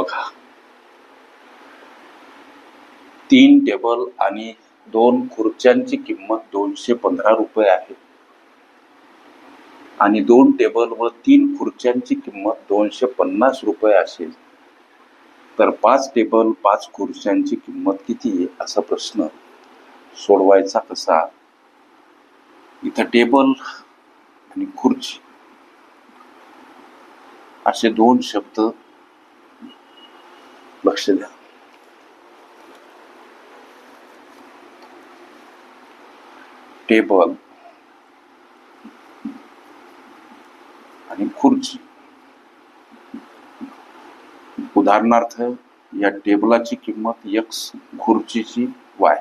बघा, 3 टेबल आणि 2 खुर्च्यांची किंमत 215 रुपये आहे आणि 2 टेबल व 3 खुर्च्यांची किंमत 250 रुपये असेल तर 5 टेबल 5 खुर्च्यांची किंमत किती आहे असा प्रश्न सोडवायचा कसा. इथं टेबल आणि खुर्ची असे 2 शब्द लक्ष द्या. टेबल आणि खुर्ची. उदाहरणार्थ या टेबलाची किंमत x, खुर्चीची y.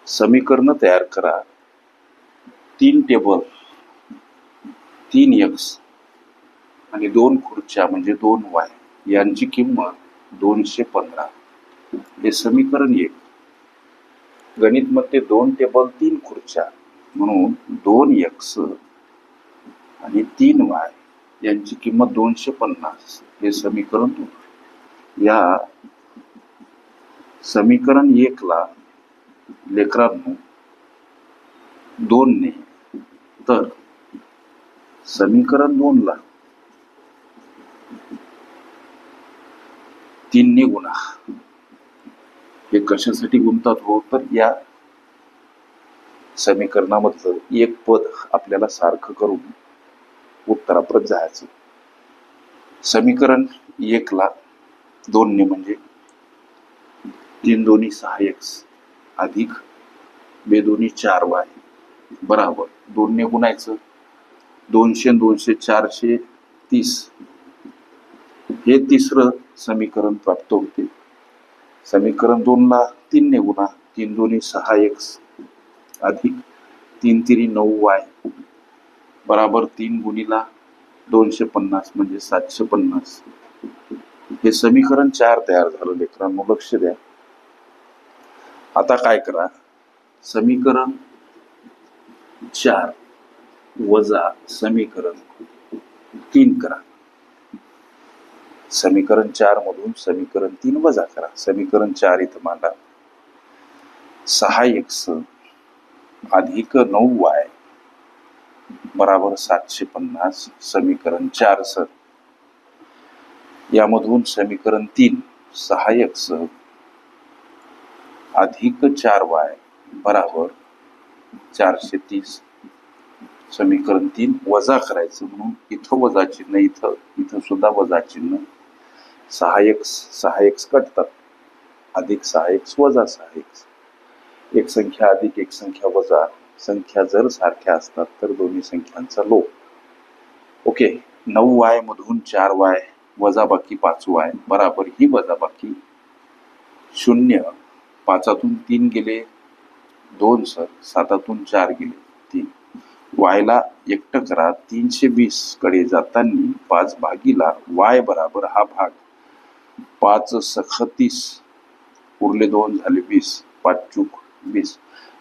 समीकरण तयार करा. 3 टेबल 3x आणि 2 खुर्च्या म्हणजे 2y यांची किंमत 215. हे समीकरण 1. गणित मध्ये 2 टेबल 3 खुर्च्या म्हणून 2x आणि 3y यांची किंमत 250. हे समीकरण 2. या समीकरण 1 ला लेकरांनो 2 ने, तर समीकरण 2 ला 3 ने गुणा. हे कशासाठी गुणतात हो, तर या समीकरणामधलं एक पद आपल्याला सारखं करून उत्तरापर्यंत जायचं. समीकरण 1 ला 2 ने म्हणजे 3 दोन्ही 6x अधिक 2 दोन्ही 4y बराबर 2 ने गुणायचं. 200 200 430. हे तिसरं समीकरण प्राप्त होते. समीकरण 2 ला 3 ने गुणा. 3 दोन्ही 6x अधिक 3 तिरी 9y बराबर 3 गुणिला 250 म्हणजे 750. हे समीकरण 4 तयार झालं लेकरांनो, लक्ष द्या. आता काय करा, समीकरण 4 वजा समीकरण 3 करा. समीकरण 4 मधून समीकरण 3 वजा करा. समीकरण 4 इथं मांडा. 6x अधिक 9y बराबर 750. समीकरण 4 सर. यामधून समीकरण 3 6x अधिक 4y बराबर 430. समीकरण 3 वजा करायचं म्हणून इथं वजा चिन्ह, इथं सुद्धा वजा चिन्ह. 6x कटतात. अधिक 6x वजा 6x. एक संख्या अधिक एक संख्या वजा. संख्या जर सारख्या असतात तर दोन्ही संख्यांचा लोप. ओके. 9y मधून 4y वजाबाकी 5y बराबर ही वजाबाकी 0. 5तून 3 गेले 2 सर. 7तून 4 गेले 3. y ला एकटं करा. 320 कडे जाताना 5 भागीला y बराबर हा भाग 5 सख 30 उरले 2 झाले 20. 5 चूक 20.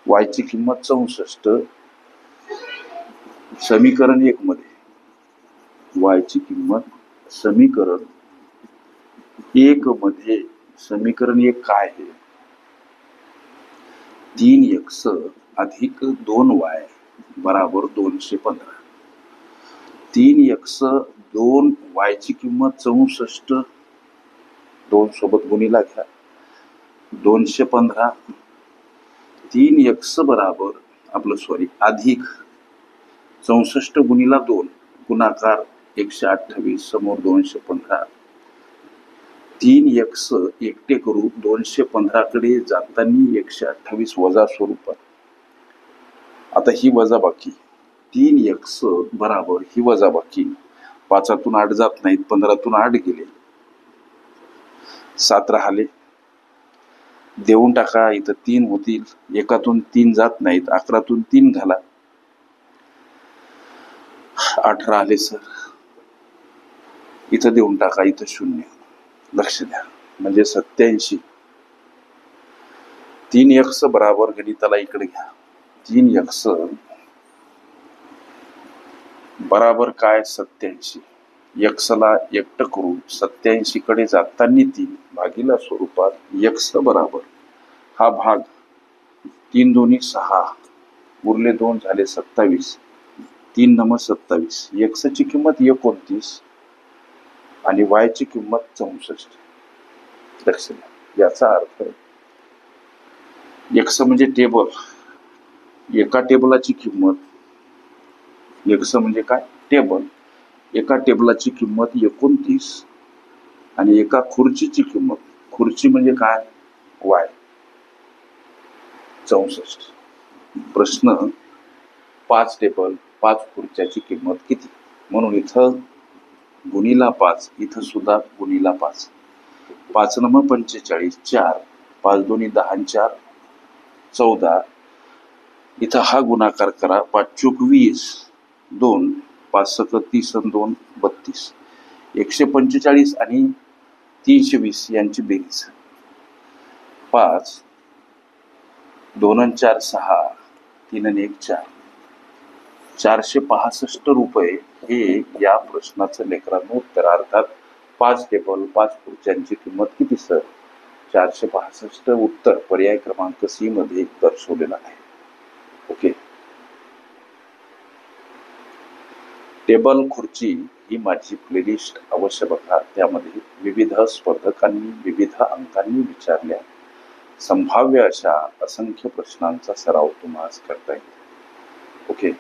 y ची किंमत 64. समीकरण 1 मध्ये y ची किंमत समीकरण 1 मध्ये समीकरण 1 काय आहे, 3x अधिक 2y बराबर 215. 3x 2y ची किंमत 64. 2 सोबत गुणीला घ्या. 215. 3x बराबर अधिक 64 गुणीला 2 गुणाकार 128 समोर 215. 3x एकटे करू. 215 कडे जाताना 128 वजा स्वरूपात. आता ही वजाबाकी 3x बराबर ही वजाबाकी 5तून 8 जात नाहीत. 15तून 8 गेले. 7 राहिले. देऊन टाका. इथं 3 होतील. 1तून 3 जात नाहीत. 11तून 3 घाला. 8 राहिले सर. इथं देऊन टाका. इथं 0. लक्ष द्या. म्हणजे 87. 3x बराबर गणिताला इकडे घ्या. 3x बराबर काय 87. यक्सला एकटं करू 87 कडे जाताना 3 भागीला स्वरूपात यक्स बराबर हा भाग 3 दोन्ही 6 उरले 2 झाले 27 3 नम 27 एक्स ची किंमत 29 आणि वाय ची किंमत 64. लक्ष द्या याचा अर्थ एक्स म्हणजे टेबल, एका टेबलाची किंमत एक्स म्हणजे काय टेबल, एका टेबलाची किंमत 29 आणि एका खुर्चीची किंमत, खुर्ची म्हणजे काय वाय 64. प्रश्न 5 टेबल 5 खुर्च्याची किंमत किती, म्हणून इथं गुणीला 5, इथं सुद्धा गुणीला 5. 5 नम 45 4 5 दोन्ही 10 4 14. इथं हा गुणाकार करा 5 चूक 20 2 5 सक 30 आणि 2 32. 145 आणि 320 यांची बेरीज 5 2 आणि 4 6 3 आणि 1 4. 465 रुपये हे या प्रश्नाचं लेकरांनो उत्तर. अर्थात 5 टेबल 5 खुर्च्यांची किंमत किती सर 465. उत्तर पर्याय क्रमांक सी मध्ये दर्शवलेला आहे. ओके. टेबल खुर्ची ही माझी प्लेलिस्ट अवश्य बघा. त्यामध्ये विविध स्पर्धकांनी विविध अंकांनी विचारल्या संभाव्य अशा असंख्य प्रश्नांचा सराव तुम्हाला करता येईल. ओके.